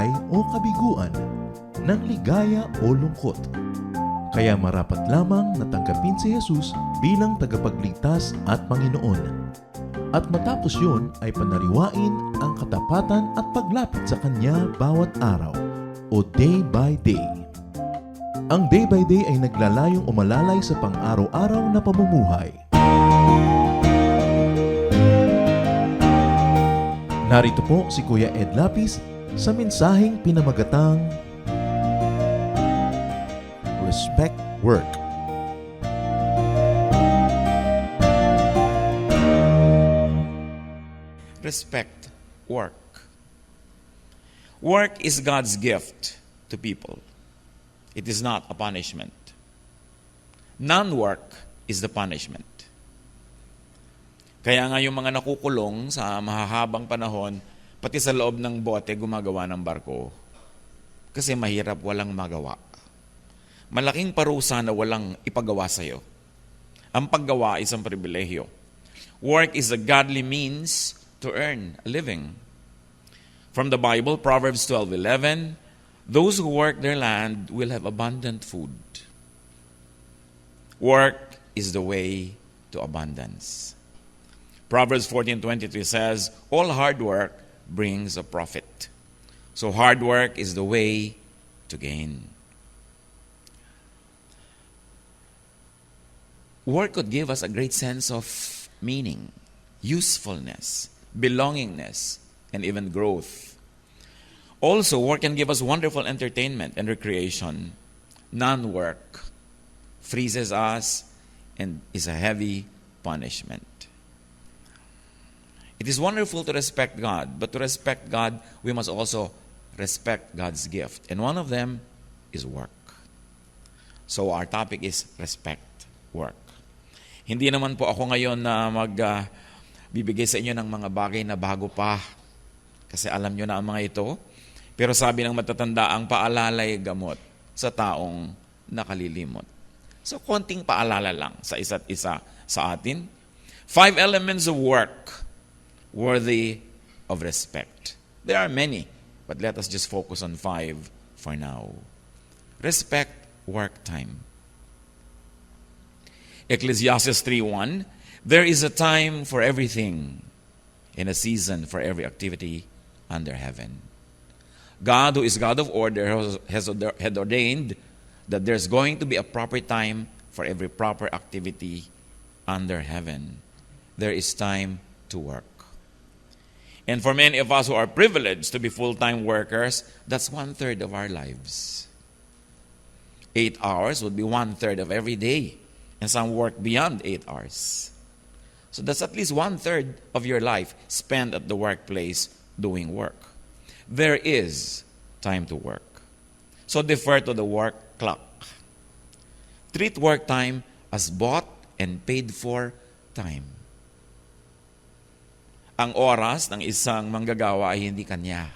tagumpay o kabiguan, ng ligaya o lungkot. Kaya marapat lamang na tanggapin si Jesus bilang tagapagligtas at Panginoon. At matapos yun ay panariwain ang katapatan at paglapit sa Kanya bawat araw o day by day. Ang day by day ay naglalayong umalalay sa pang-araw-araw na pamumuhay. Narito po si Kuya Ed Lapis sa mensaheng pinamagatang Respect Work. Respect work. Work is God's gift to people. It is not a punishment. Non-work is the punishment. Kaya nga yung mga nakukulong sa mahahabang panahon, pati sa loob ng bote gumagawa ng barko. Kasi mahirap, walang magawa. Malaking parusa na walang ipagawa sa'yo. Ang paggawa is ang pribilehyo. Work is a godly means to earn a living. From the Bible, Proverbs 12:11, those who work their land will have abundant food. Work is the way to abundance. Proverbs 14:23 says, all hard work brings a profit. So hard work is the way to gain. Work could give us a great sense of meaning, usefulness, belongingness, and even growth. Also, work can give us wonderful entertainment and recreation. Non-work freezes us and is a heavy punishment. It is wonderful to respect God, but to respect God, we must also respect God's gift. And one of them is work. So our topic is respect work. Hindi naman po ako ngayon na bibigay sa inyo ng mga bagay na bago pa. Kasi alam nyo na ang mga ito. Pero sabi ng matatanda, ang paalala'y gamot sa taong nakalilimot. So, konting paalala lang sa isa't isa sa atin. 5 elements of work worthy of respect. There are many, but let us just focus on 5 for now. Respect work time. Ecclesiastes 3:1, there is a time for everything and a season for every activity under heaven. God, who is God of order, had ordained that there's going to be a proper time for every proper activity under heaven. There is time to work. And for many of us who are privileged to be full-time workers, that's 1/3 of our lives. 8 hours would be 1/3 of every day. And some work beyond 8 hours. So that's at least 1/3 of your life spent at the workplace doing work. There is time to work. So defer to the work clock. Treat work time as bought and paid for time. Ang oras ng isang manggagawa ay hindi kanya.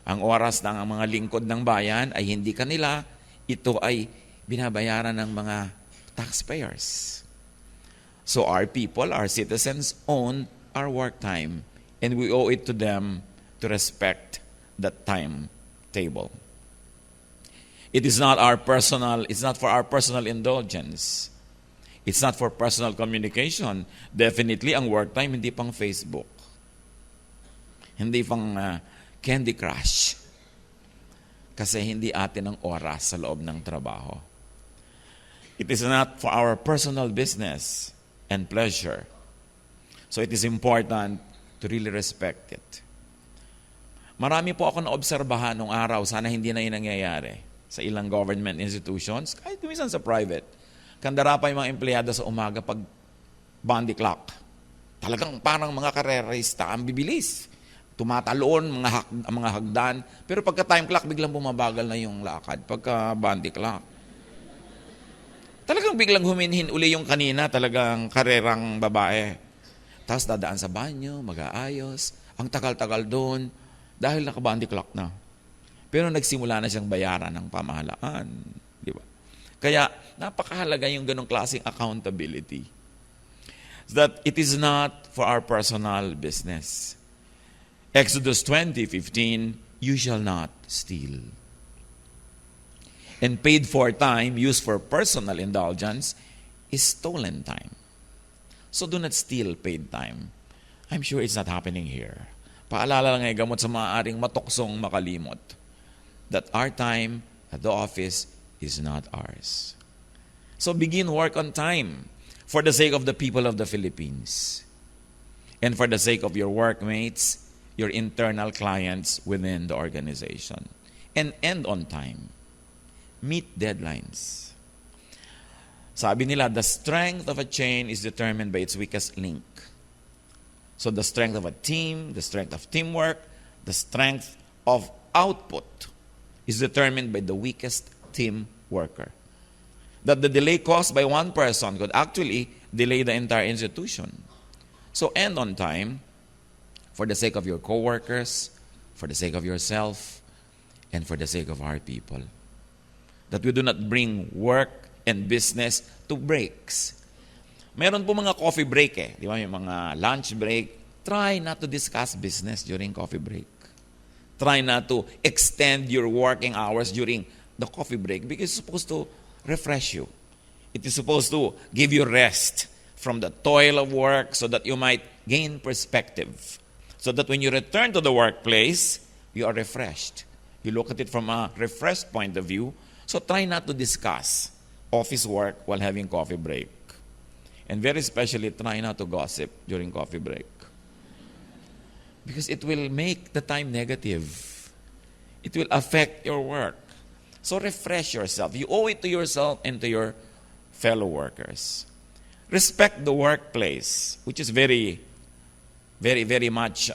Ang oras ng mga lingkod ng bayan ay hindi kanila. Ito ay binabayaran ng mga taxpayers. So our people, our citizens, own our work time, and we owe it to them to respect that timetable. It's not for our personal indulgence. It's not for personal communication. Definitely, ang work time hindi pang Facebook. Hindi pang Candy Crush. Kasi hindi atin ang oras sa loob ng trabaho. It is not for our personal business and pleasure. So it is important to really respect it. Marami po ako na-obserbahan nung araw, sana hindi na yun nangyayari sa ilang government institutions, kahit minsan sa private. Kandara pa yung mga empleyado sa umaga pag bandy clock. Talagang parang mga karerista, ang bibilis. Tumatalon, mga hagdan. Pero pagka time clock, biglang bumabagal na yung lakad. Pagka bandy clock. Talagang biglang huminhin uli yung kanina, talagang karerang babae. Tapos dadaan sa banyo, mag-aayos. Ang tagal-tagal doon, dahil naka-bandy clock na. Pero nagsimula na siyang bayaran ng pamahalaan. Di ba? Kaya napakahalaga yung ganong klaseng accountability. That it is not for our personal business. Exodus 20:15, you shall not steal. And paid for time used for personal indulgence is stolen time. So do not steal paid time. I'm sure it's not happening here. Paalala lang ay gamot sa maaaring matuksong makalimot that our time at the office is not ours. So begin work on time for the sake of the people of the Philippines and for the sake of your workmates, your internal clients within the organization. And end on time. Meet deadlines. Sabi nila, the strength of a chain is determined by its weakest link. So the strength of a team, the strength of teamwork, the strength of output is determined by the weakest team worker. That the delay caused by one person could actually delay the entire institution. So end on time for the sake of your coworkers, for the sake of yourself, and for the sake of our people. That we do not bring work and business to breaks. Meron po mga coffee break di ba? May mga lunch break. Try not to discuss business during coffee break. Try not to extend your working hours during the coffee break because it's supposed to refresh you. It is supposed to give you rest from the toil of work so that you might gain perspective. So that when you return to the workplace, you are refreshed. You look at it from a refreshed point of view. So try not to discuss office work while having coffee break. And very especially, try not to gossip during coffee break. Because it will make the time negative. It will affect your work. So refresh yourself. You owe it to yourself and to your fellow workers. Respect the workplace, which is very, very, very much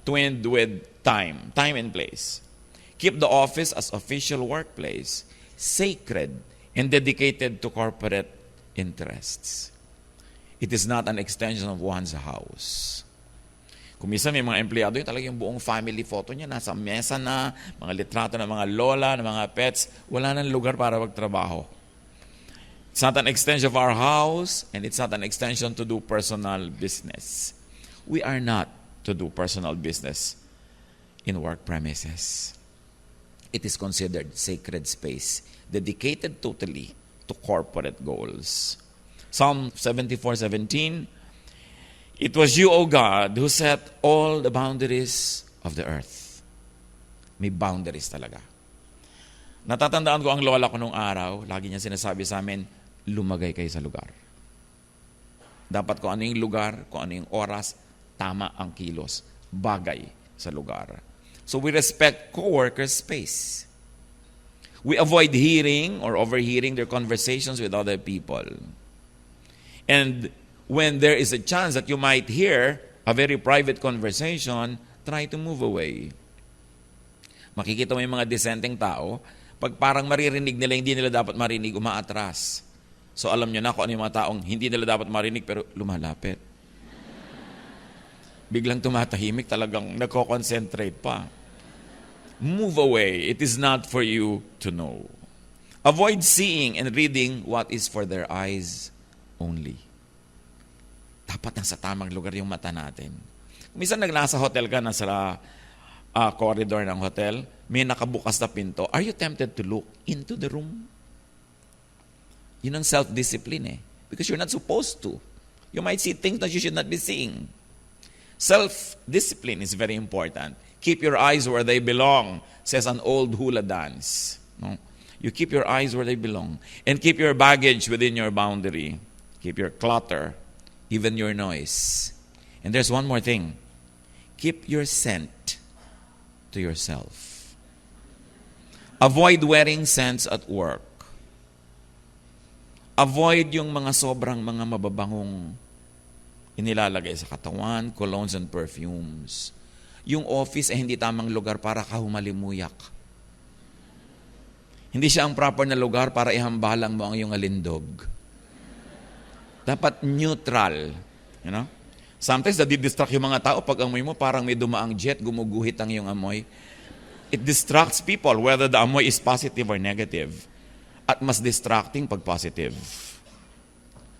twinned with time and place. Keep the office as official workplace, sacred and dedicated to corporate interests. It is not an extension of one's house. Kung minsan may mga empleyado, yung talagang buong family photo niya, nasa mesa na, mga litrato ng mga lola, ng mga pets, wala nang lugar para magtrabaho. It's not an extension of our house, and it's not an extension to do personal business. We are not to do personal business in work premises. It is considered sacred space, dedicated totally to corporate goals. Psalm 74:17, it was you, O God, who set all the boundaries of the earth. May boundaries talaga. Natatandaan ko ang lola ko nung araw, lagi niya sinasabi sa amin, lumagay kayo sa lugar. Dapat kung ano yung lugar, kung ano yung oras, tama ang kilos, bagay sa lugar. So we respect co-workers' space. We avoid hearing or overhearing their conversations with other people. And when there is a chance that you might hear a very private conversation, try to move away. Makikita mo yung mga dissenting tao, pag parang maririnig nila, hindi nila dapat marinig, umaatras. So alam nyo na kung ano yung mga taong hindi nila dapat marinig pero lumalapit. Biglang tumatahimik, talagang nagko-concentrate pa. Move away. It is not for you to know. Avoid seeing and reading what is for their eyes only. Dapat nasa tamang lugar yung mata natin. Minsan nasa hotel ka, nasa corridor ng hotel, may nakabukas na pinto. Are you tempted to look into the room? Yun ang self-discipline because you're not supposed to. You might see things that you should not be seeing. Self-discipline is very important. Keep your eyes where they belong, says an old hula dance. No? You keep your eyes where they belong. And keep your baggage within your boundary. Keep your clutter, even your noise. And there's one more thing. Keep your scent to yourself. Avoid wearing scents at work. Avoid yung mga sobrang mga mababangong inilalagay sa katawan, colognes and perfumes. Yung office ay hindi tamang lugar para kahumalimuyak. Hindi siya ang proper na lugar para ihambalang mo ang iyong alindog. Dapat neutral. You know? Sometimes nadidistract yung mga tao pag amoy mo parang may dumaang jet, gumuguhit ang iyong amoy. It distracts people whether the amoy is positive or negative. At mas distracting pag positive.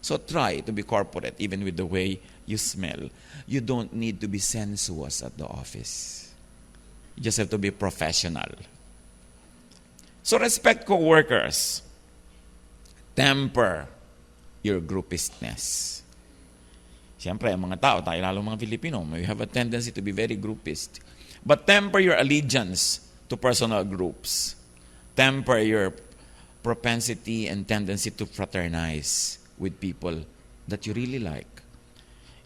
So try to be corporate even with the way you smell. You don't need to be sensuous at the office. You just have to be professional. So respect co-workers. Temper your groupistness. Siyempre, ang mga tao, tayo lalo mga Filipino, we have a tendency to be very groupist. But temper your allegiance to personal groups. Temper your propensity and tendency to fraternize with people that you really like.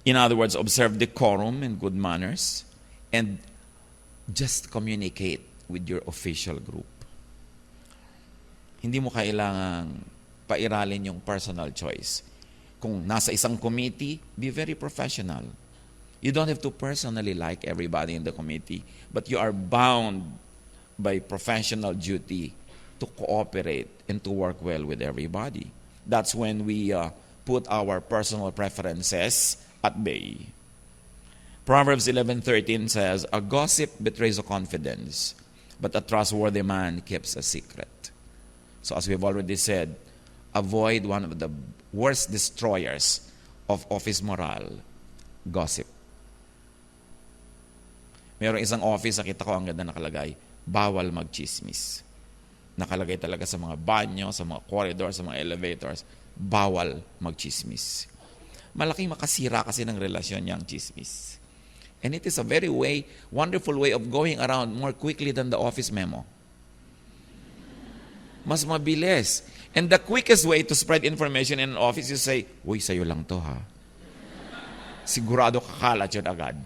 In other words, observe decorum and good manners and just communicate with your official group. Hindi mo kailangang pairalin yung personal choice. Kung nasa isang committee, be very professional. You don't have to personally like everybody in the committee, but you are bound by professional duty to cooperate and to work well with everybody. That's when we put our personal preferences at bay. Proverbs 11:13 says, "A gossip betrays a confidence, but a trustworthy man keeps a secret." So as we've already said, avoid one of the worst destroyers of office morale, gossip. Mayroong isang office, nakita ko ang ganda nakalagay, bawal magchismis. Nakalagay talaga sa mga banyo, sa mga corridors, sa mga elevators, bawal magchismis. Malaking makasira kasi ng relasyon niyang chismis. And it is a very wonderful way of going around more quickly than the office memo. Mas mabilis. And the quickest way to spread information in an office is say, "Uy, sa'yo lang to ha." Sigurado kakalat yun agad.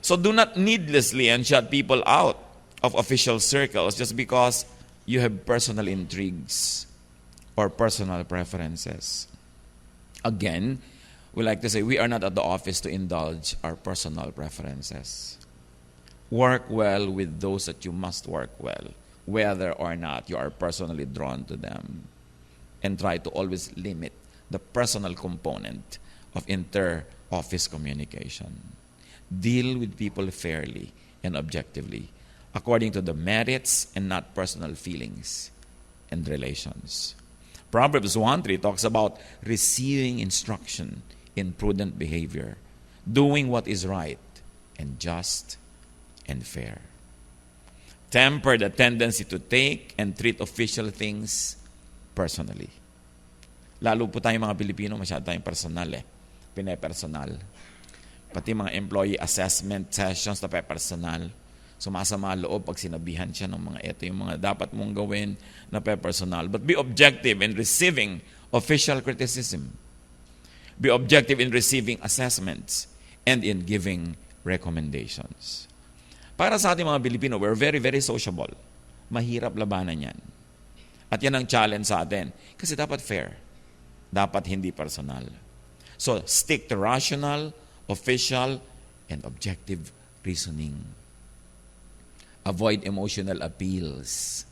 So do not needlessly and shut people out of official circles just because you have personal intrigues or personal preferences. Again, we like to say we are not at the office to indulge our personal preferences. Work well with those that you must work well, whether or not you are personally drawn to them. And try to always limit the personal component of inter-office communication. Deal with people fairly and objectively, according to the merits and not personal feelings and relations. Proverbs 1:3 talks about receiving instruction in prudent behavior, doing what is right and just and fair. Temper the tendency to take and treat official things personally. Lalo po tayong mga Pilipino, masyado tayong personal Pine-personal. Pati mga employee assessment sessions na personal. Sumasama loob pag sinabihan siya ng mga ito yung mga dapat mong gawin na personal. But be objective in receiving official criticism. Be objective in receiving assessments and in giving recommendations. Para sa ating mga Pilipino, we're very, very sociable. Mahirap labanan yan. At yan ang challenge sa atin. Kasi dapat fair. Dapat hindi personal. So, stick to rational, official, and objective reasoning. Avoid emotional appeals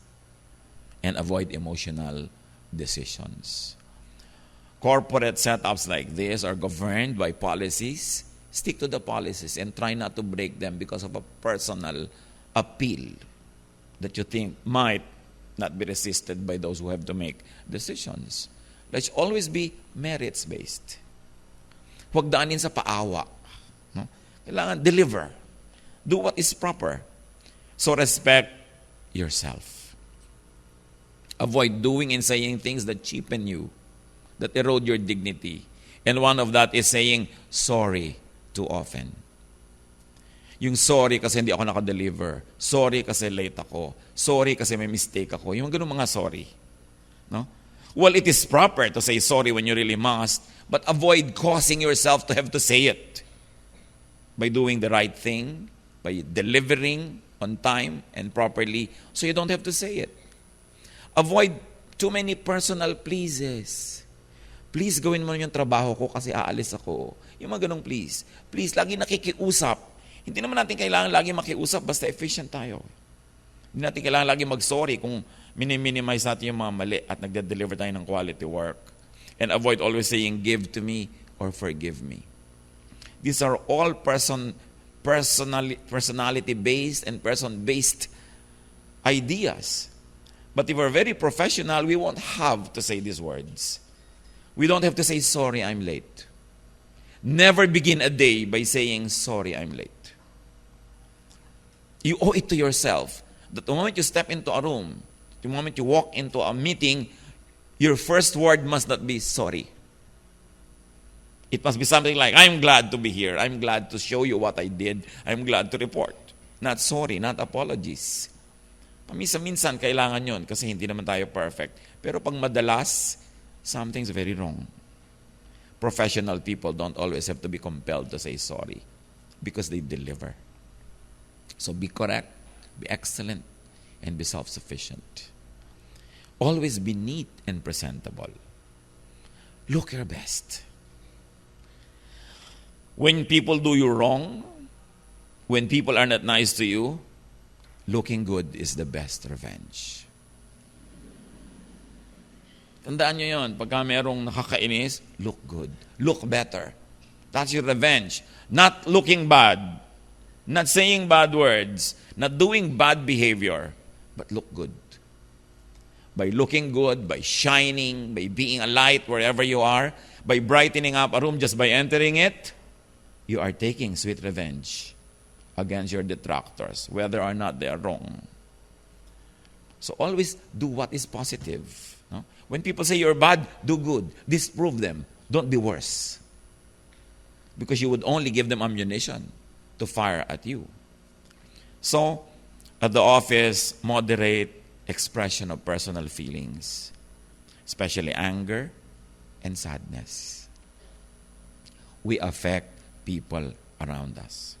and avoid emotional decisions. Corporate setups like this are governed by policies. Stick to the policies and try not to break them because of a personal appeal that you think might not be resisted by those who have to make decisions. Let's always be merits-based. Huwag daanin sa paawa. No? Kailangan deliver. Do what is proper. So respect yourself. Avoid doing and saying things that cheapen you, that erode your dignity. And one of that is saying sorry too often. Yung sorry kasi hindi ako nakadeliver. Sorry kasi late ako. Sorry kasi may mistake ako. Yung ganun mga sorry. No? Well, it is proper to say sorry when you really must, but avoid causing yourself to have to say it. By doing the right thing, by delivering on time and properly, so you don't have to say it. Avoid too many personal pleases. Please, gawin mo yung trabaho ko kasi aalis ako. Yung mga ganong please. Please, lagi nakikiusap. Hindi naman natin kailangan lagi makiusap basta efficient tayo. Hindi natin kailangan lagi mag-sorry kung minimize natin yung mga mali at nagde-deliver tayo ng quality work. And avoid always saying, give to me or forgive me. These are all personality-based and person-based ideas. But if we're very professional, we won't have to say these words. We don't have to say, sorry, I'm late. Never begin a day by saying, sorry, I'm late. You owe it to yourself that the moment you step into a room, the moment you walk into a meeting, your first word must not be sorry. It must be something like, I'm glad to be here. I'm glad to show you what I did. I'm glad to report. Not sorry, not apologies. Paminsan-minsan kailangan yon kasi hindi naman tayo perfect. Pero pag madalas, something's very wrong. Professional people don't always have to be compelled to say sorry because they deliver. So be correct, be excellent, and be self-sufficient. Always be neat and presentable. Look your best. When people do you wrong, when people are not nice to you, looking good is the best revenge. Tandaan nyo yun, pagka merong nakakainis, look good. Look better. That's your revenge. Not looking bad. Not saying bad words. Not doing bad behavior. But look good. By looking good, by shining, by being a light wherever you are, by brightening up a room just by entering it, you are taking sweet revenge against your detractors, whether or not they are wrong. So always do what is positive. No? When people say you're bad, do good. Disprove them. Don't be worse. Because you would only give them ammunition to fire at you. So, at the office, moderate expression of personal feelings, especially anger and sadness. We affect people around us.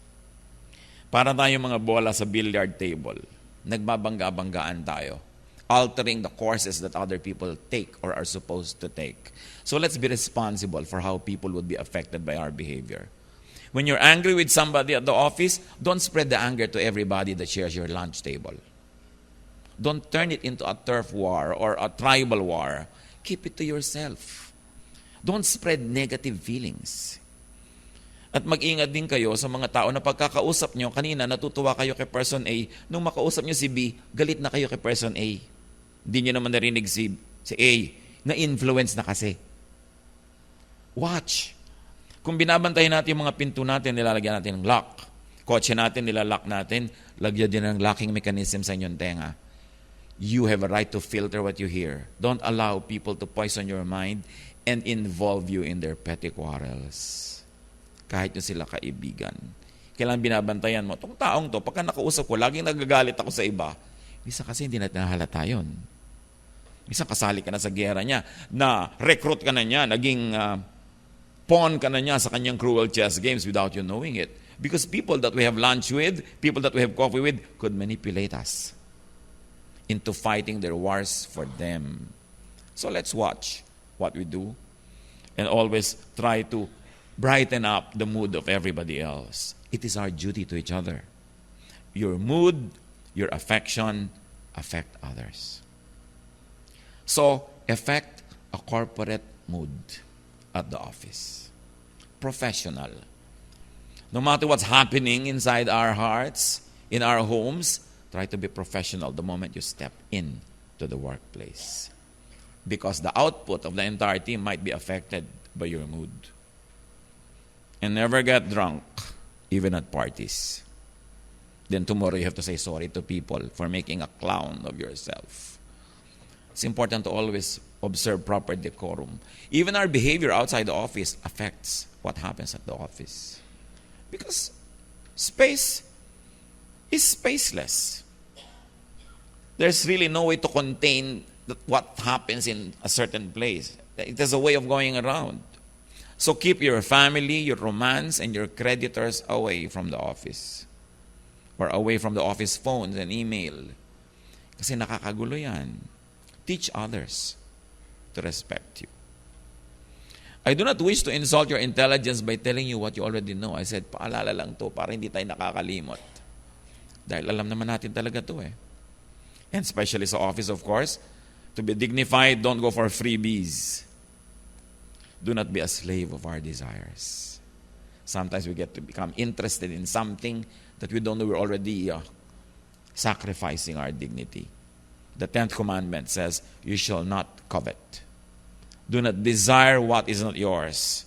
Para tayong mga bola sa billiard table, nagbabangga-banggaan tayo, altering the courses that other people take or are supposed to take. So let's be responsible for how people would be affected by our behavior. When you're angry with somebody at the office, don't spread the anger to everybody that shares your lunch table. Don't turn it into a turf war or a tribal war. Keep it to yourself. Don't spread negative feelings. At mag-ingat din kayo sa mga tao na pagkakausap nyo, kanina natutuwa kayo kay person A, nung makausap nyo si B, galit na kayo kay person A. Hindi nyo naman narinig si A, na-influence na kasi. Watch. Kung binabantayan natin yung mga pinto natin, nilalagyan natin ng lock. Kotse natin, nilalock natin, lagyan din ng locking mechanism sa inyong tenga. You have a right to filter what you hear. Don't allow people to poison your mind and involve you in their petty quarrels. Kahit nyo sila kaibigan. Kailangan binabantayan mo, itong taong to, pagka nakausap ko, laging nagagalit ako sa iba. Minsan kasi hindi natin nahalata yun. Minsan kasali ka na sa gera niya, na recruit ka na niya, naging pawn ka na niya sa kanyang cruel chess games without you knowing it. Because people that we have lunch with, people that we have coffee with, could manipulate us into fighting their wars for them. So let's watch what we do and always try to brighten up the mood of everybody else. It is our duty to each other. Your mood, your affection, affect others. So, affect a corporate mood at the office. Professional. No matter what's happening inside our hearts, in our homes, try to be professional the moment you step in to the workplace. Because the output of the entire team might be affected by your mood. And never get drunk, even at parties. Then tomorrow you have to say sorry to people for making a clown of yourself. It's important to always observe proper decorum. Even our behavior outside the office affects what happens at the office. Because space is spaceless. There's really no way to contain what happens in a certain place. It has a way of going around. So keep your family, your romance, and your creditors away from the office. Or away from the office phones and email. Kasi nakakagulo yan. Teach others to respect you. I do not wish to insult your intelligence by telling you what you already know. I said, paalala lang to para hindi tayo nakakalimot. Dahil alam naman natin talaga to eh. And especially sa office, of course, to be dignified, don't go for freebies. Do not be a slave of our desires. Sometimes we get to become interested in something that we don't know we're already sacrificing our dignity. The 10th commandment says, you shall not covet. Do not desire what is not yours.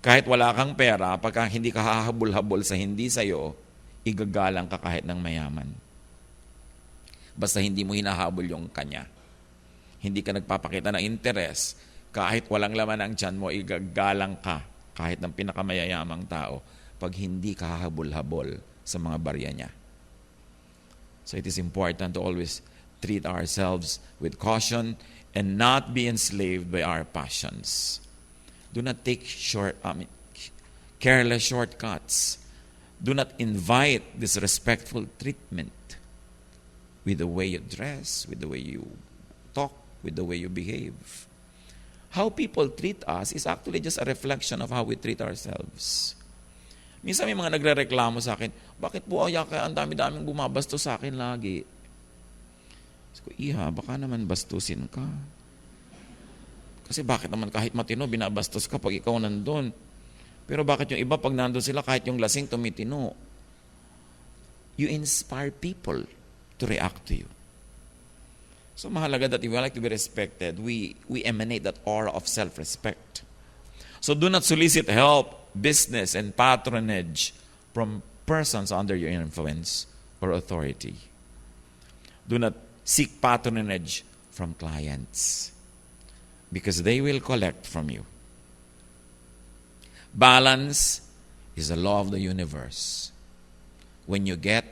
Kahit wala kang pera, pagka hindi ka hahabol-habol sa hindi sa'yo, igagalang ka kahit ng mayaman. Basta hindi mo hinahabol yung kanya. Hindi ka nagpapakita ng interes. Kahit walang laman ang tiyan mo, igagalang ka kahit ng pinakamayayamang tao pag hindi ka hahabol-habol sa mga barya niya. So it is important to always treat ourselves with caution and not be enslaved by our passions. Do not take careless shortcuts. Do not invite disrespectful treatment with the way you dress, with the way you talk, with the way you behave. How people treat us is actually just a reflection of how we treat ourselves. Minsan may mga nagrereklamo sa akin, bakit po kaya ang dami-daming bumabastos sa akin lagi? Sabi ko, iha, baka naman bastusin ka. Kasi bakit naman kahit matino, binabastos ka pag ikaw nandun. Pero bakit yung iba, pag nandun sila, kahit yung lasing tumitino? You inspire people to react to you. So mahalaga that if we like to be respected, we emanate that aura of self-respect. So do not solicit help, business, and patronage from persons under your influence or authority. Do not seek patronage from clients because they will collect from you. Balance is the law of the universe. When you get,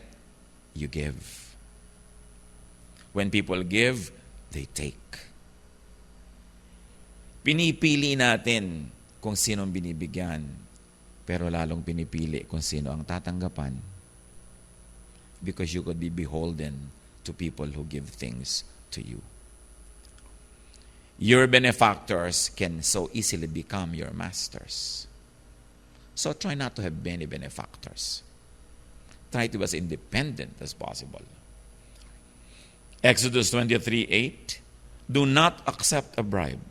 you give. When people give, they take. Pinipili natin kung sinong binibigyan, pero lalong pinipili kung sino ang tatanggapan. Because you could be beholden to people who give things to you. Your benefactors can so easily become your masters. So try not to have many benefactors. Try to be as independent as possible. Exodus 23:8, do not accept a bribe,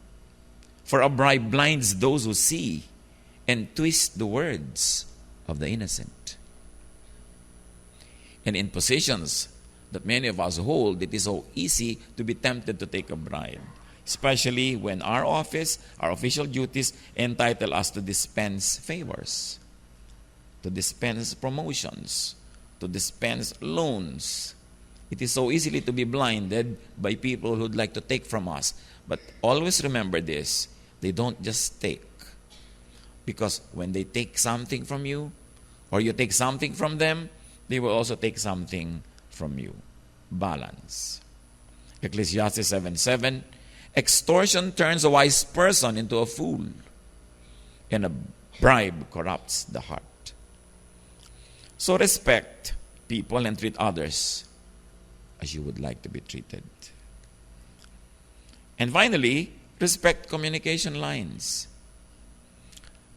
for a bribe blinds those who see and twist the words of the innocent. And in positions that many of us hold, it is so easy to be tempted to take a bribe, especially when our office, our official duties entitle us to dispense favors, to dispense promotions, to dispense loans. It is so easily to be blinded by people who'd like to take from us. But always remember this, they don't just take. Because when they take something from you, or you take something from them, they will also take something from you. Balance. Ecclesiastes 7:7, extortion turns a wise person into a fool, and a bribe corrupts the heart. So respect people and treat others as you would like to be treated. And finally, respect communication lines.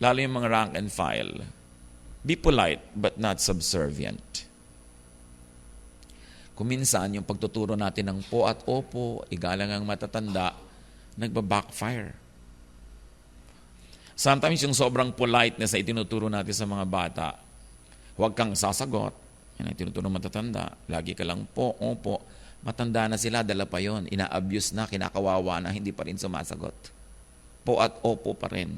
Lalo yung mga rank and file. Be polite but not subservient. Kung minsan, yung pagtuturo natin ng po at opo, igalang ang matatanda, nagba-backfire. Sometimes yung sobrang politeness na itinuturo natin sa mga bata, huwag kang sasagot. Yan ang tinuturo matatanda. Lagi ka lang po, opo. Matanda na sila, dala pa yon. Ina-abuse na, kinakawawa na, hindi pa rin sumasagot. Po at opo pa rin.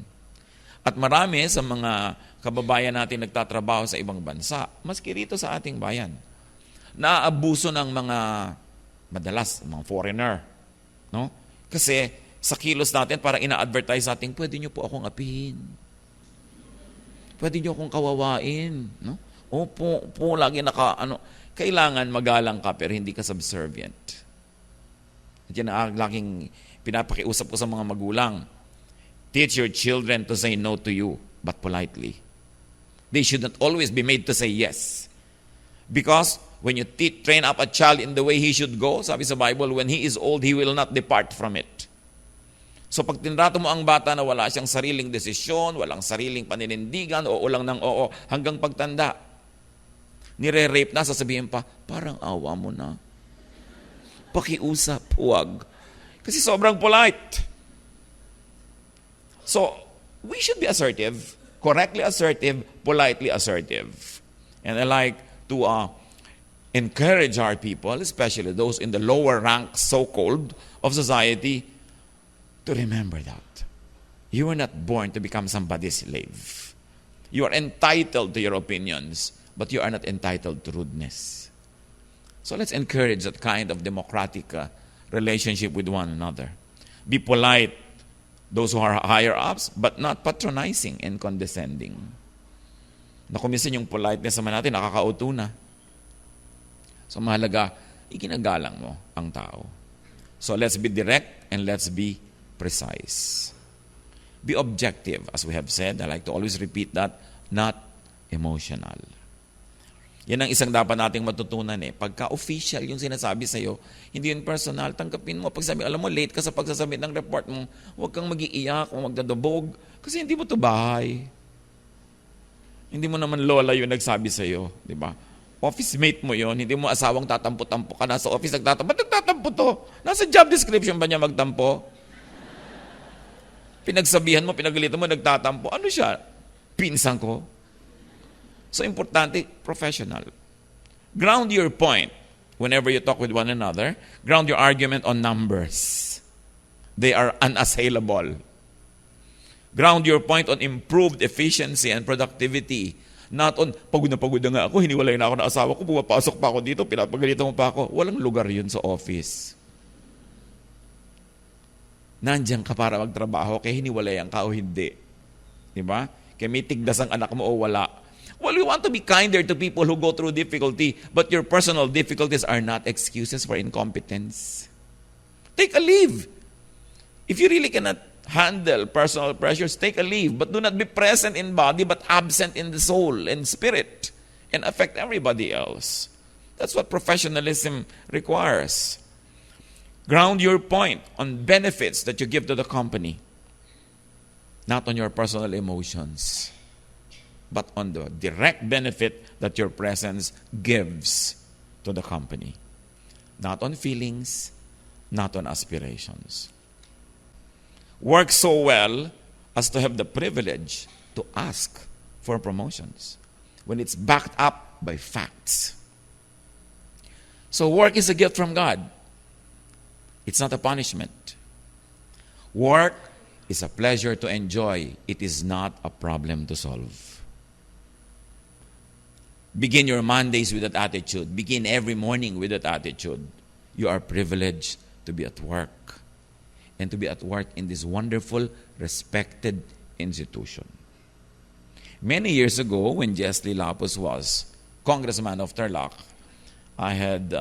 At marami sa mga kababayan natin nagtatrabaho sa ibang bansa, maski rito sa ating bayan, naaabuso ng mga, madalas, mga foreigner. No? Kasi sa kilos natin, parang ina-advertise natin, pwede nyo po akong apihin. Pwede nyo akong kawawain. No? Opo, lagi kailangan magalang ka pero hindi ka subservient. At yan ang laging pinapakiusap ko sa mga magulang. Teach your children to say no to you, but politely. They should not always be made to say yes. Because when you train up a child in the way he should go, sabi sa Bible, when he is old, he will not depart from it. So pag tinrato mo ang bata na wala siyang sariling desisyon, walang sariling paninindigan, oo lang ng oo, hanggang pagtanda, nire-rape na, sasabihin pa, parang awa mo na. Pakiusap, huwag. Kasi sobrang polite. So, we should be assertive, correctly assertive, politely assertive. And I like to encourage our people, especially those in the lower ranks, so-called, of society, to remember that. You were not born to become somebody's slave. You are entitled to your opinions, but you are not entitled to rudeness. So let's encourage that kind of democratic relationship with one another. Be polite, those who are higher ups, but not patronizing and condescending. Naku, minsan yung politeness naman natin, nakakauto na. So mahalaga, iginagalang mo ang tao. So let's be direct and let's be precise. Be objective, as we have said. I like to always repeat that, not emotional. Yan ang isang dapat nating matutunan eh. Pagka official yung sinasabi sa'yo, hindi yun personal, tanggapin mo. Pag sabi, alam mo, late ka sa pagsasabit ng report mo, huwag kang mag-iiyak o magdadabog kasi hindi mo to bahay. Hindi mo naman lola yung nagsabi sa'yo, di ba? Office mate mo yon, hindi mo asawang tatampo-tampo ka, nasa office nagtatampo. Ba't nagtatampo to? Nasa job description ba niya magtampo? Pinagsabihan mo, pinagalitan mo, nagtatampo. Ano siya? Pinsan ko. So, importante, professional. Ground your point whenever you talk with one another. Ground your argument on numbers. They are unassailable. Ground your point on improved efficiency and productivity. Not on, pagod na nga ako, hiniwalay na ako ng asawa ko, pumapasok pa ako dito, pinapagalitan mo pa ako. Walang lugar yun sa office. Nandiyan ka para magtrabaho, kaya hiniwalayan ka o hindi. Diba? Kaya may tigdas ang anak mo o wala. Well, we want to be kinder to people who go through difficulty, but your personal difficulties are not excuses for incompetence. Take a leave. If you really cannot handle personal pressures, take a leave, but do not be present in body, but absent in the soul and spirit, and affect everybody else. That's what professionalism requires. Ground your point on benefits that you give to the company, not on your personal emotions, but on the direct benefit that your presence gives to the company. Not on feelings, not on aspirations. Work so well as to have the privilege to ask for promotions when it's backed up by facts. So work is a gift from God. It's not a punishment. Work is a pleasure to enjoy. It is not a problem to solve. Begin your Mondays with that attitude. Begin every morning with that attitude. You are privileged to be at work, and to be at work in this wonderful, respected institution. Many years ago, when Jesly Lapus was congressman of Tarlac, I had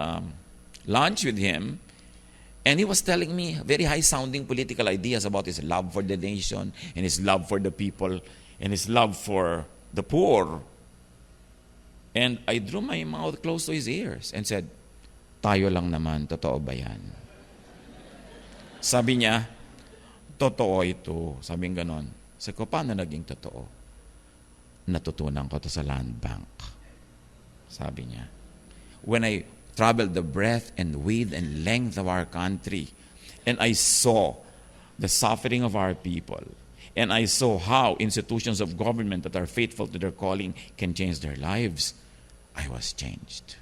lunch with him, and he was telling me very high-sounding political ideas about his love for the nation, and his love for the people, and his love for the poor. And I drew my mouth close to his ears and said, tayo lang naman, totoo ba yan? Sabi niya, totoo ito. Sabing ganon. Sabi ko, paano naging totoo? Natutunan ko to sa land bank. Sabi niya. When I traveled the breadth and width and length of our country, and I saw the suffering of our people, and I saw how institutions of government that are faithful to their calling can change their lives, I was changed.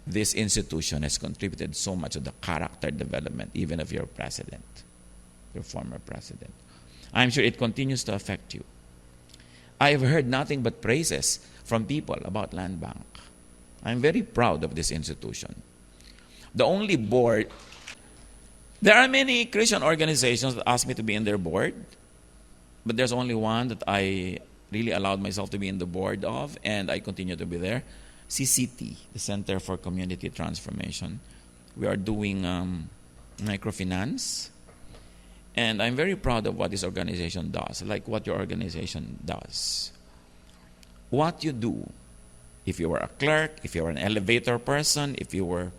This institution has contributed so much to the character development, even of your president, your former president. I'm sure it continues to affect you. I have heard nothing but praises from people about Land Bank. I'm very proud of this institution. The only board, there are many Christian organizations that ask me to be in their board, but there's only one that I really allowed myself to be in the board of, and I continue to be there. CCT, the Center for Community Transformation. We are doing microfinance, and I'm very proud of what this organization does, like what your organization does. What you do, if you were a clerk, if you were an elevator person, if you were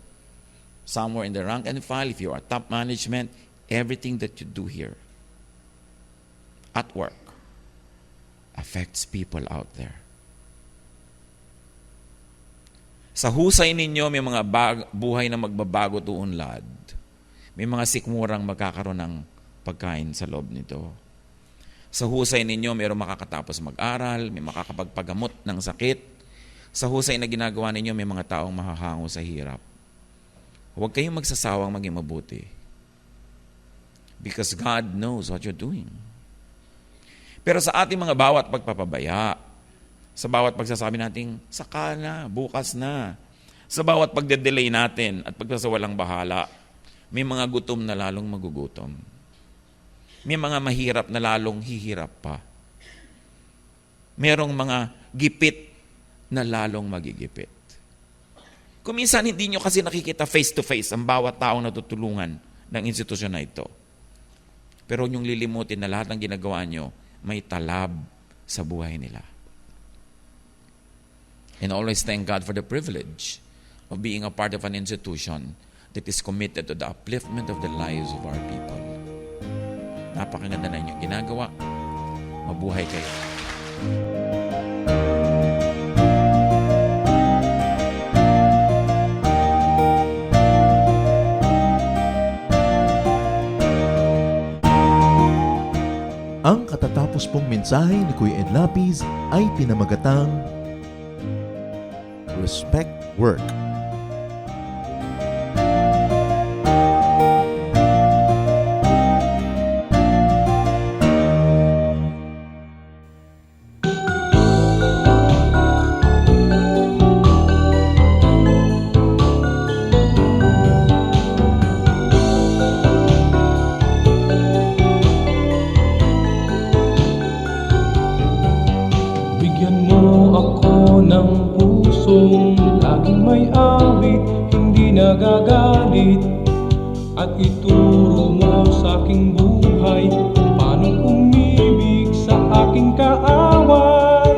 somewhere in the rank and file, if you are top management, everything that you do here at work affects people out there. Sa husay ninyo, may mga buhay na magbabago to unlad. May mga sikmurang magkakaroon ng pagkain sa loob nito. Sa husay ninyo, mayroong makakatapos mag-aral, may makakapagpagamot ng sakit. Sa husay na ginagawa ninyo, may mga taong mahahango sa hirap. Huwag kayong magsasawang maging mabuti. Because God knows what you're doing. Pero sa ating mga bawat pagpapabaya, Sa bawat pagsasabi nating, saka na, bukas na. Sa bawat pagde-delay natin at pagsasawalang bahala, may mga gutom na lalong magugutom. May mga mahirap na lalong hihirap pa. Merong mga gipit na lalong magigipit. Kung minsan hindi nyo kasi nakikita face-to-face ang bawat taong natutulungan ng institusyon na ito. Pero yung lilimutin na lahat ng ginagawa nyo, may talab sa buhay nila. And always thank God for the privilege of being a part of an institution that is committed to the upliftment of the lives of our people. Napakaganda na inyong ginagawa. Mabuhay kayo. Ang katatapos pong mensahe ni Kuya Ed Lapiz ay pinamagatang Respect Work. Bigyan mo ako ng pusong laging may awit, hindi nagagalit. At ituro mo sa aking buhay kung paano umibig sa aking kaaway.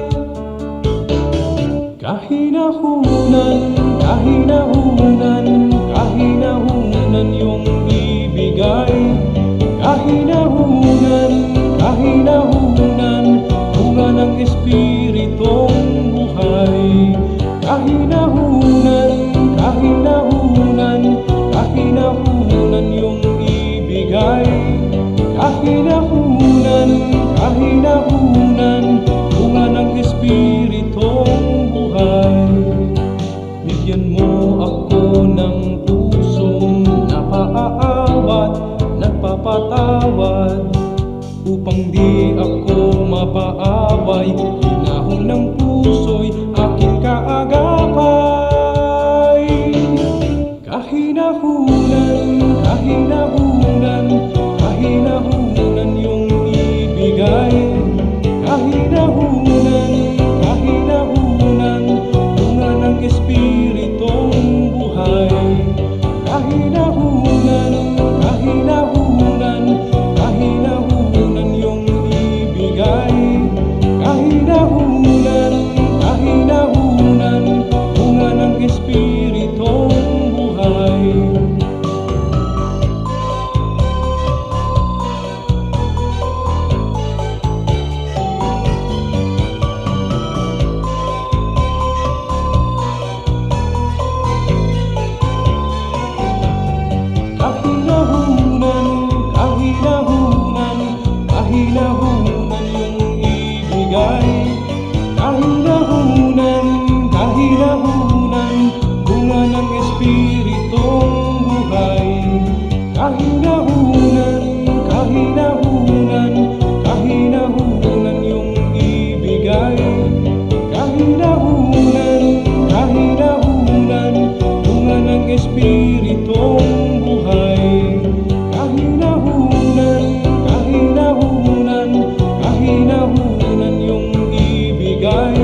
Kahinahunan, kahinahunan, kahinahunan yung ibigay. Kahinahunan, kahinahunan, bunga ng Espiritong buhay. Kahinahunan, kahinahunan, kahinahunan yung ibigay. Kahinahunan, kahinahunan, bunga ng Espiritong buhay. Bigyan mo ako ng pusong napaaawat, nagpapatawad, upang di ako mapaaway. Hinahon ng puso'y aking kaagapay. Kahinahunan, kahinahunan, kahinahunan yung ibigay. Kahinahunan, kahinahunan, bunga ng Espiritong buhay. Kahinahunan, kahinahunan, kahinahunan yung ibigay. Kahinahunan, kahinahunan, bunga ng Espiritong buhay. Kahinahunan, kahinahunan, kahinahunan yung ibigay. Kahinahunan, kahinahunan, bunga ng Espiritong buhay. Kahinahunan, kahinahunan, kahinahunan yung ibigay. Kahinahunan, kahinahunan, bunga ng Espiritong buhay. Kahinahunan, kahinahunan, kahinahunan yung ibigay.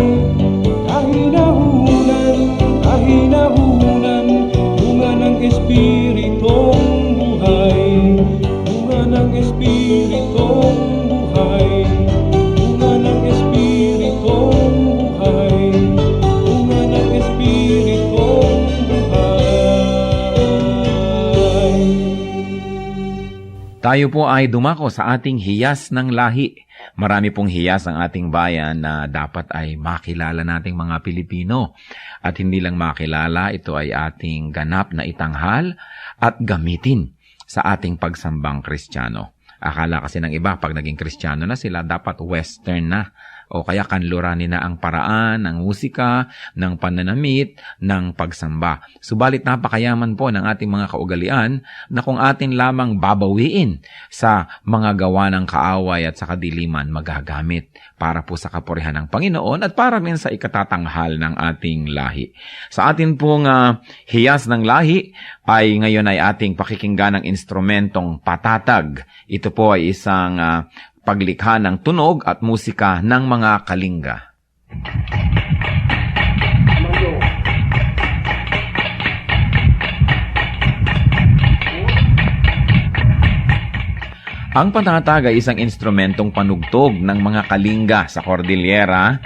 Kahinahunan, kahinahunan, bunga ng Espiritong buhay. Bunga ng Espiritong buhay. Bunga ng Espiritong buhay. Bunga ng Espiritong buhay. Tayo po ay dumako sa ating hiyas ng lahi. Marami pong hiyas ang ating bayan na dapat ay makilala nating mga Pilipino. At hindi lang makilala, ito ay ating ganap na itanghal at gamitin sa ating pagsambang Kristiyano. Akala kasi ng iba, pag naging Kristiyano na sila, dapat Western na o kaya kanluranin na ang paraan ng musika, ng pananamit, ng pagsamba. Subalit napakayaman po ng ating mga kaugalian na kung atin lamang babawiin sa mga gawa ng kaaway at sa kadiliman magagamit para po sa kapurihan ng Panginoon at para rin sa ikatatanghal ng ating lahi. Sa atin pong hiyas ng lahi ay ngayon ay ating pakikinggan ng instrumentong patatag. Ito po ay isang paglikha ng tunog at musika ng mga kalinga. Ang patatag ay isang instrumentong panugtog ng mga kalinga sa Cordillera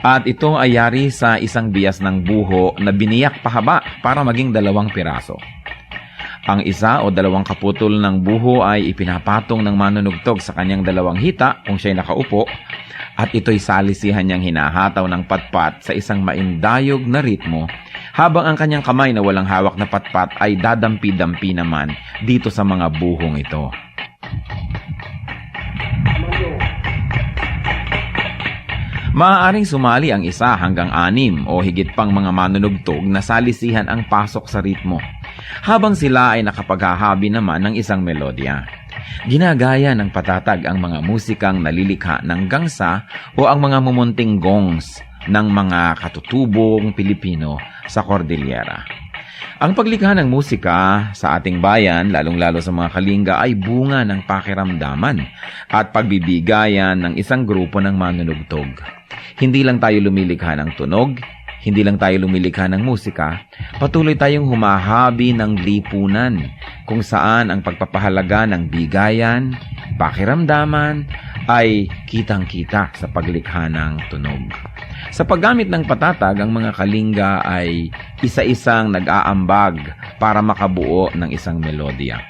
at ito ay yari sa isang bias ng buho na biniyak pahaba para maging 2 piraso. Ang isa o 2 kaputol ng buho ay ipinapatong ng manunugtog sa kanyang 2 hita kung siya'y nakaupo at ito'y salisihan niyang hinahataw ng patpat sa isang maindayog na ritmo habang ang kanyang kamay na walang hawak na patpat ay dadampi-dampi naman dito sa mga buhong ito. Maaaring sumali ang 1 hanggang 6 o higit pang mga manunugtog na salisihan ang pasok sa ritmo, habang sila ay nakapaghahabi naman ng isang melodya. Ginagaya ng patatag ang mga musikang nalilikha ng gangsa o ang mga mumunting gongs ng mga katutubong Pilipino sa Cordillera. Ang paglikha ng musika sa ating bayan, lalong-lalo sa mga kalinga, ay bunga ng pakiramdaman at pagbibigayan ng isang grupo ng manunugtog. Hindi lang tayo lumilikha ng tunog, hindi lang tayo lumilikha ng musika, patuloy tayong humahabi ng lipunan kung saan ang pagpapahalaga ng bigayan, pakiramdaman ay kitang-kita sa paglikha ng tunog. Sa paggamit ng patatag, ang mga kalinga ay isa-isang nag-aambag para makabuo ng isang melodya.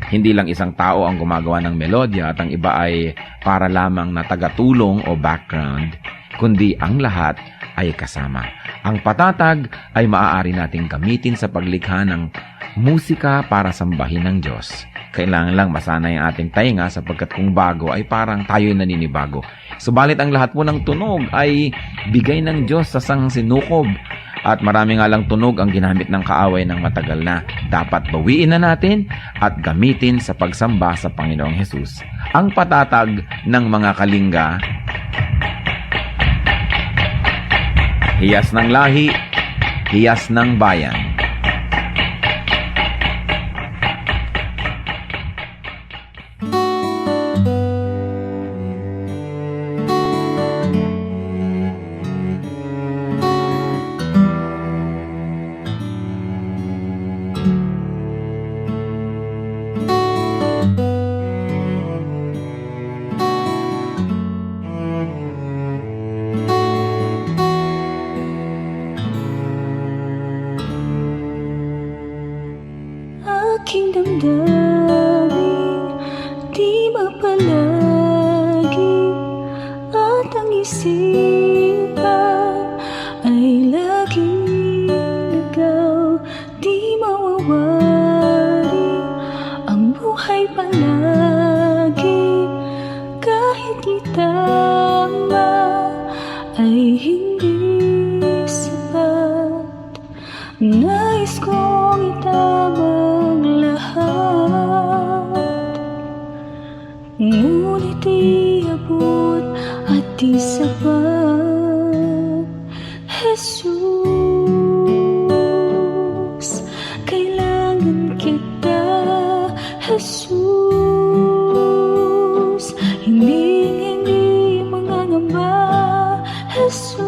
Hindi lang isang tao ang gumagawa ng melodya at ang iba ay para lamang na tagatulong o background, kundi ang lahat ay kasama. Ang patatag ay maaari nating gamitin sa paglikha ng musika para sambahin ng Diyos. Kailangan lang masanay ang ating tainga sapagkat kung bago ay parang tayo'y naninibago. Subalit ang lahat po ng tunog ay bigay ng Diyos sa sinukob. At marami nga lang tunog ang ginamit ng kaaway ng matagal na. Dapat bawiin na natin at gamitin sa pagsamba sa Panginoong Hesus. Ang patatag ng mga kalinga, hiyas ng lahi, hiyas ng bayan. Aking damdamin, di mapalagi at ang isipan ay laging ligaw, di mawawari ang buhay palagi kahit itama ay hindi sapat. Nais kong itabang lahat, ngunit iabot at di sapat. Jesus, kailangan kita. Jesus, hindi mangangamba. Jesus,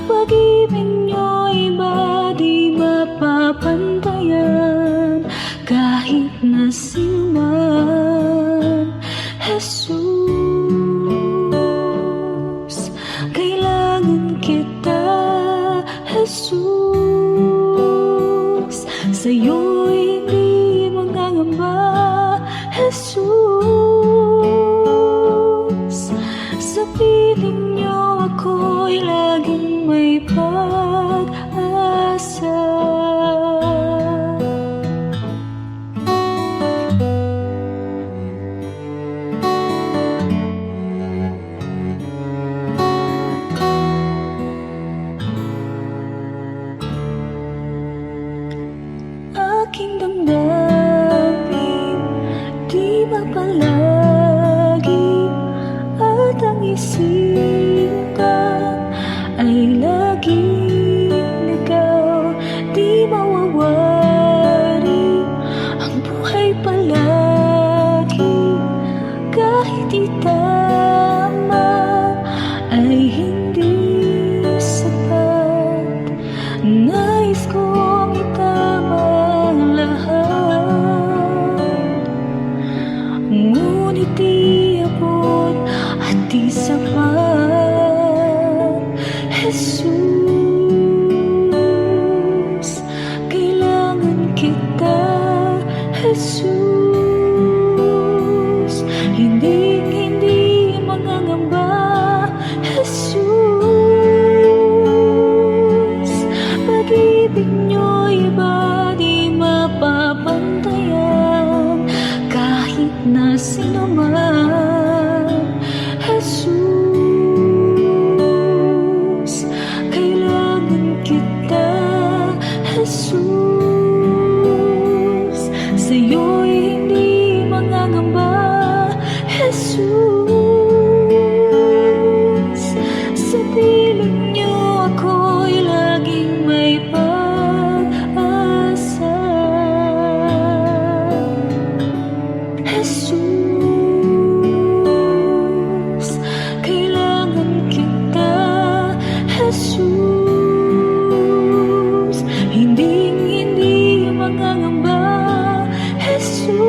pag-ibig niyo'y ba di mapapantayan kahit na sinuman. Jesus, kailangan kita. Jesus, sa'yo'y hindi mangangamba. Jesus, sa piling niyo ako'y laging may pag-asa. Jesus, hindi mangangamba. Jesus, pag-ibig niyo'y iba di mapapantayan kahit na sino man. Jesus, kailangan kita. Jesus, sa'yo'y hindi mangangamba. Jesus, sa piling niyo ako'y laging may pag-asa. Jesus, kailangan kita. Jesus, hindi mangangamba. Jesus,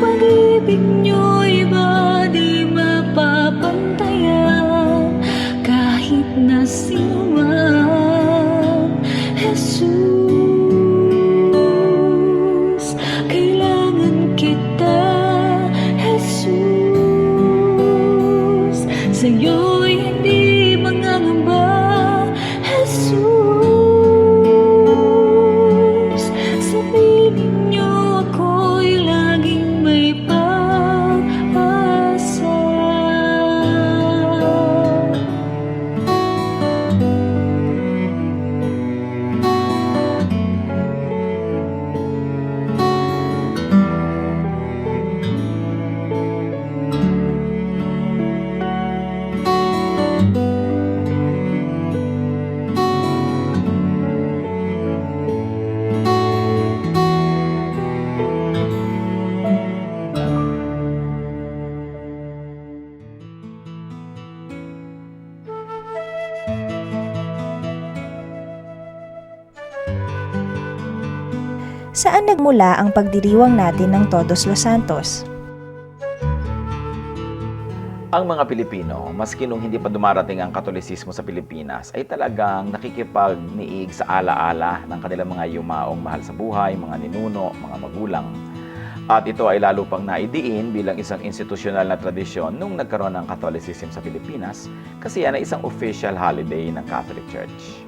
pag-ibig niyo'y iba di mapapantayan kahit na sino man. Jesus, kailangan kita. Jesus, sa'yo'y hindi mangangamba. Jesus, sa piling niyo ako'y laging may pag-asa. Saan nagmula ang pagdiriwang natin ng Todos los Santos? Ang mga Pilipino, maski nung hindi pa dumarating ang Katolisismo sa Pilipinas, ay talagang nakikipagniig sa alaala ng kanilang mga yumaong mahal sa buhay, mga ninuno, mga magulang. At ito ay lalo pang naidiin bilang isang institusyonal na tradisyon nung nagkaroon ng Catholicism sa Pilipinas kasi yan ay isang official holiday ng Catholic Church.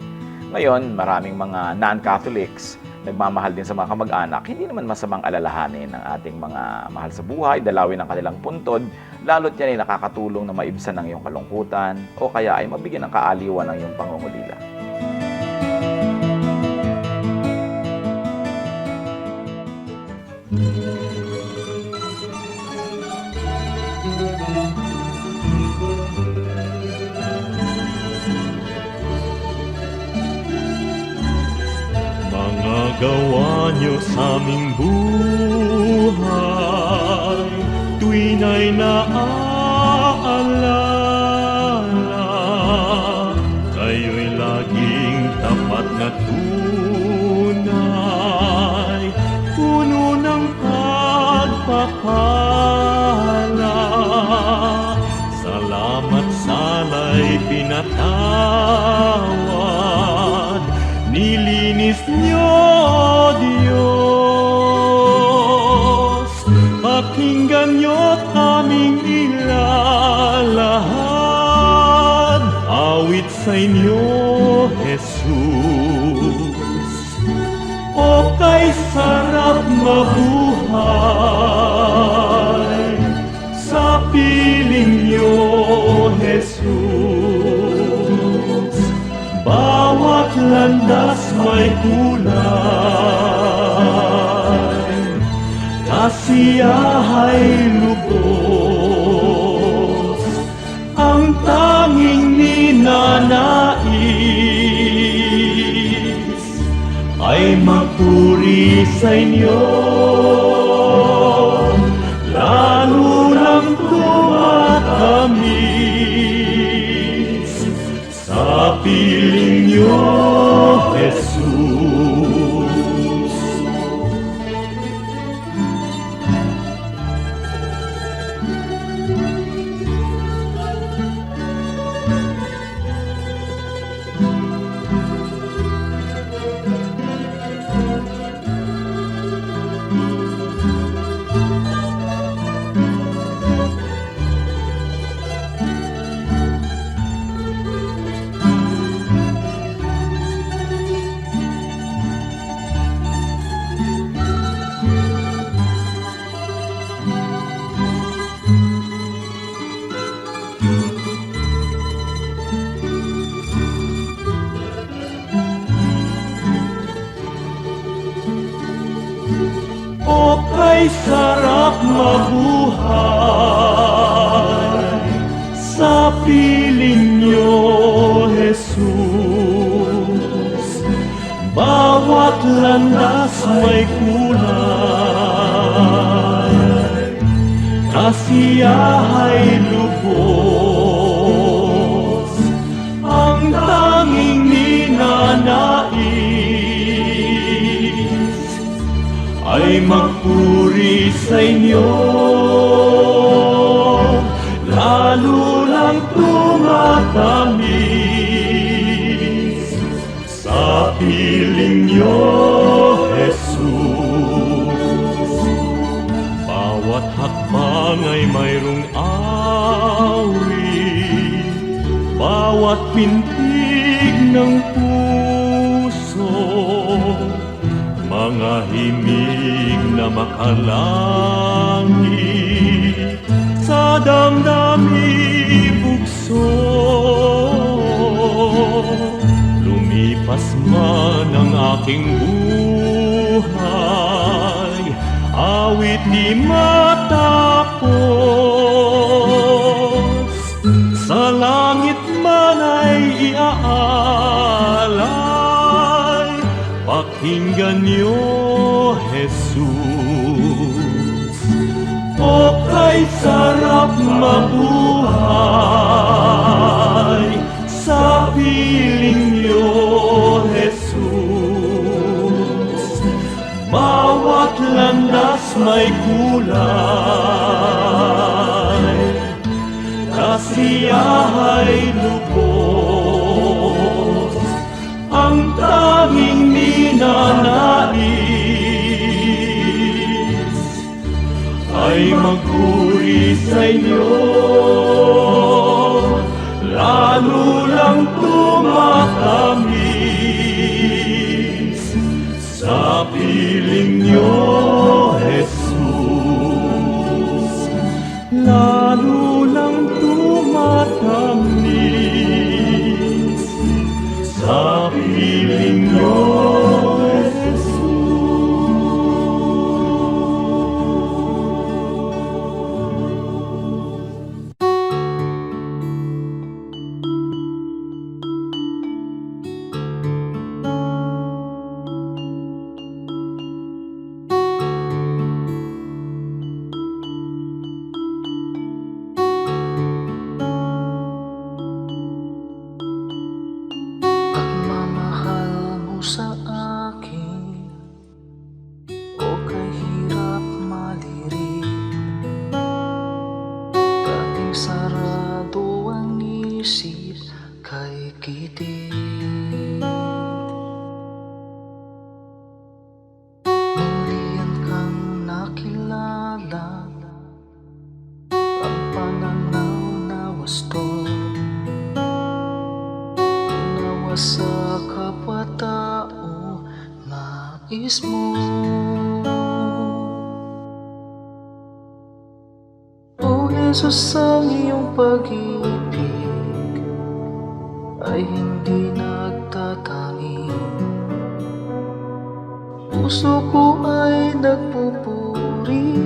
Ngayon, maraming mga non-Catholics nagmamahal din sa mga kamag-anak, hindi naman masamang alalahanin ng ating mga mahal sa buhay, dalawin ang kanilang puntod, lalo't yan ay nakakatulong na maibsan ang iyong kalungkutan o kaya ay mabigyan ng kaaliwan ng iyong pangungulila. Mga gawa niyo sa aming buhay, tuwin ay naaalala. Kayo'y laging tapat na tunay, puno ng pagpapala. Salamat sana'y pinatawad, nilinis niyo, Diyos. Pakinggan niyo't aming ilalahad, awit sa inyo, Jesus. O kay sarap mabuhay, sa piling niyo, Jesus. Bawat landas may kulay, kasiyahay lubos, ang tanging ninanais ay magpuri sa inyo, lalo lang tumatamis sa piling niyo, Jesus. kay sarap mabuhay sa piling niyo, Jesus. Bawat landas may kulay, kasiyahay lubos, ang tanging ninanais ay magpuri sa inyo, lalo lang tumatamis sa piling niyo, Jesus. Bawat hakbang ay mayroong awit, bawat pintig ng puso, mga himig na makalangit sa damdami bugso. Lumipas man ang aking buhay, awit di matapos, sa langit man ay iaalay, pakinggan niyo, Jesus. O kay sarap mabuhay sa piling niyo, Jesus. Bawat landas may kulay, kasiyahay lubos, ang tanging ninanais ay magpuri sa inyo, lalo lang tumatamis sa piling niyo, Jesus. Lalo lang tumatamis sa piling niyo, Jesus. Pagmamahal mo sa akin, o kahirap malirik, dating sarado ang isip kay kitig. Mulian kang nakilala, ang pananaw na wasto, sa kapwa-tao nais mo. O Jesus, ang iyong pag-ibig ay hindi nagtatangi, puso ko ay nagpupuri,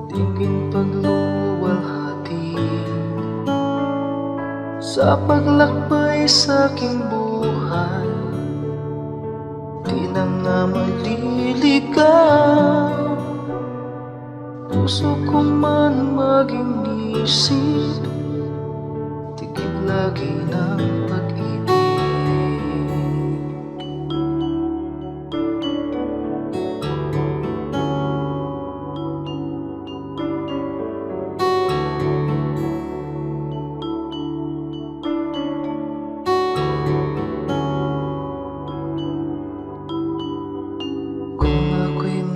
tingin pagluwalhati sa paglakbay sa aking buhay. Di na nga maliligaw, puso ko man maging isip, tigib lagi ng pag-ibig.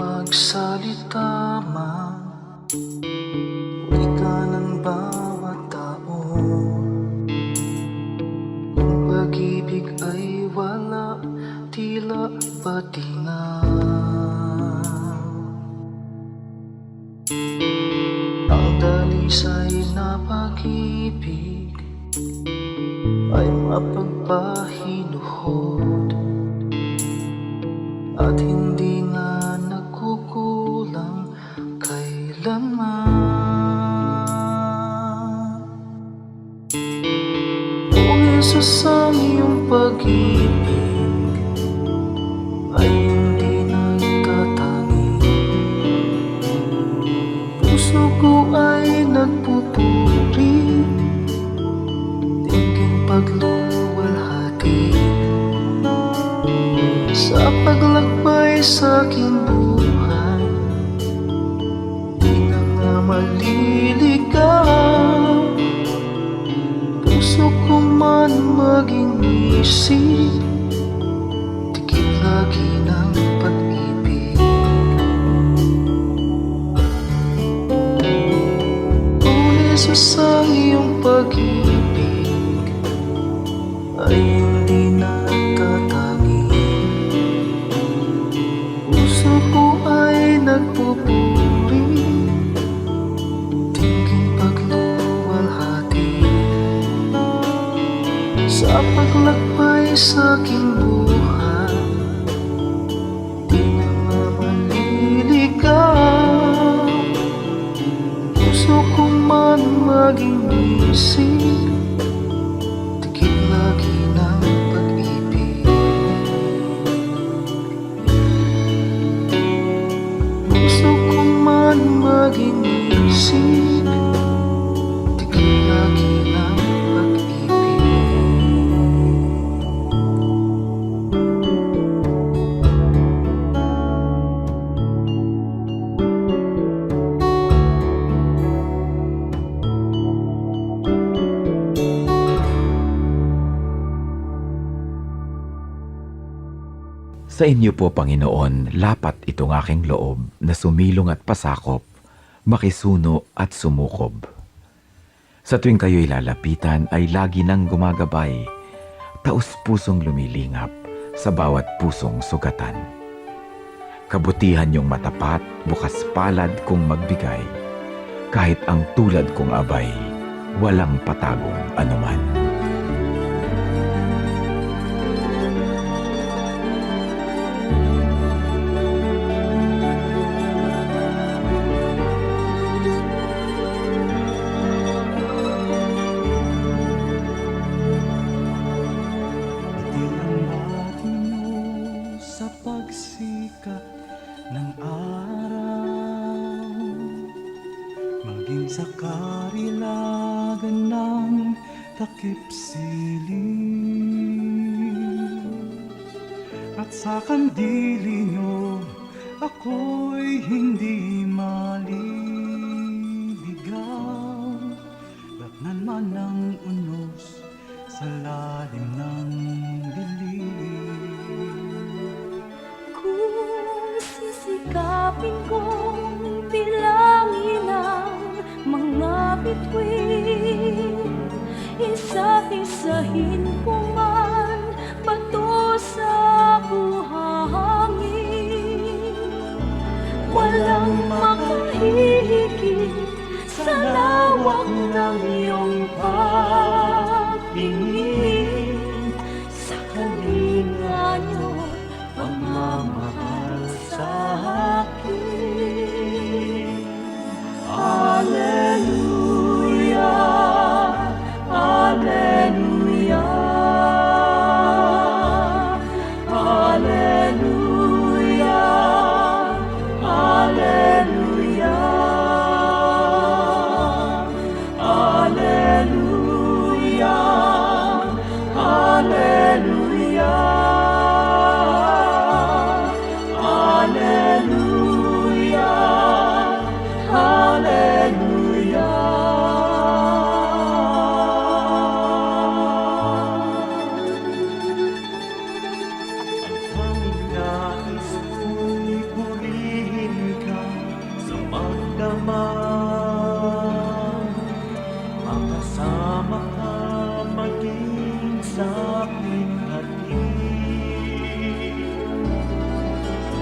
Magsalita man, wika ng bawat tao, ang pag-ibig ay wala, tila patingaw. Ang dalisay na pag-ibig ay mapagpahinuhod, at hindi nga nagkukulang pag-ibig ay hindi nagtatangi. Puso ko ay nagpupuri, tingin pagluluwalhati sa paglakbay sa aking buhay. Di na nga maliligaw, puso ko man maging isip, tikit lagi ng pag-ibig. O Jesus, ang iyong pag-ibig ay hindi nagtatangi. Puso ko ay nagpupuri, tingin pagluluwalhati sa paglakbay sa aking buhay. Di na nga maliligaw, puso ko man maging isip, tikit lagi ng pag-ibig. Puso ko man maging isip, tikit lagi ng pag-ibig. Sa inyo po, Panginoon, lapat itong aking loob na sumilong at pasakop, makisuno at sumukob. Sa tuwing kayo'y lalapitan ay lagi nang gumagabay, taus-pusong lumilingap sa bawat pusong sugatan. Kabutihan niyong matapat, bukas palad kong magbigay, kahit ang tulad kong abay, walang patagong anuman. Sa pagsikat ng araw, maging sa karilagan ng takip siling, at sa kandili nyo ako'y hindi maliligaw. Datnan man ng unos sa lalim ng Kung sisikapin kong bilangin ang mga bituin, isa-isahin ko man bato sa buhangin, walang makahihigit sa lawak ng iyong pagtingin, sa kalinga niyo pagmamahal sa akin. Hallelujah, Hallelujah, Hallelujah, Hallelujah, Hallelujah,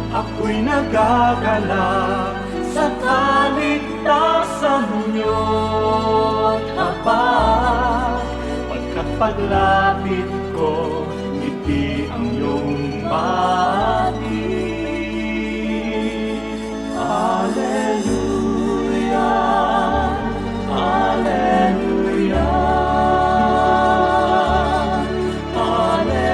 ako'y nagagalak sa kaligtasan niyo't habag. Pagkat paglapit ko, ngiti ang iyong bati. Hallelujah, Hallelujah, Hallelujah.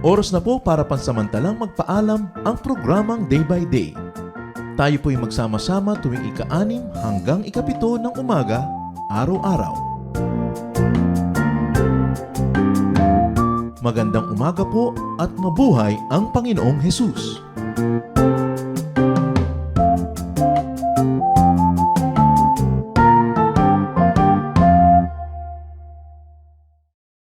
Oras na po para pansamantalang magpaalam ang programang Day by Day. Tayo po'y magsama-sama tuwing ika-6 hanggang ika-7 ng umaga, araw-araw. Magandang umaga po at mabuhay ang Panginoong Hesus!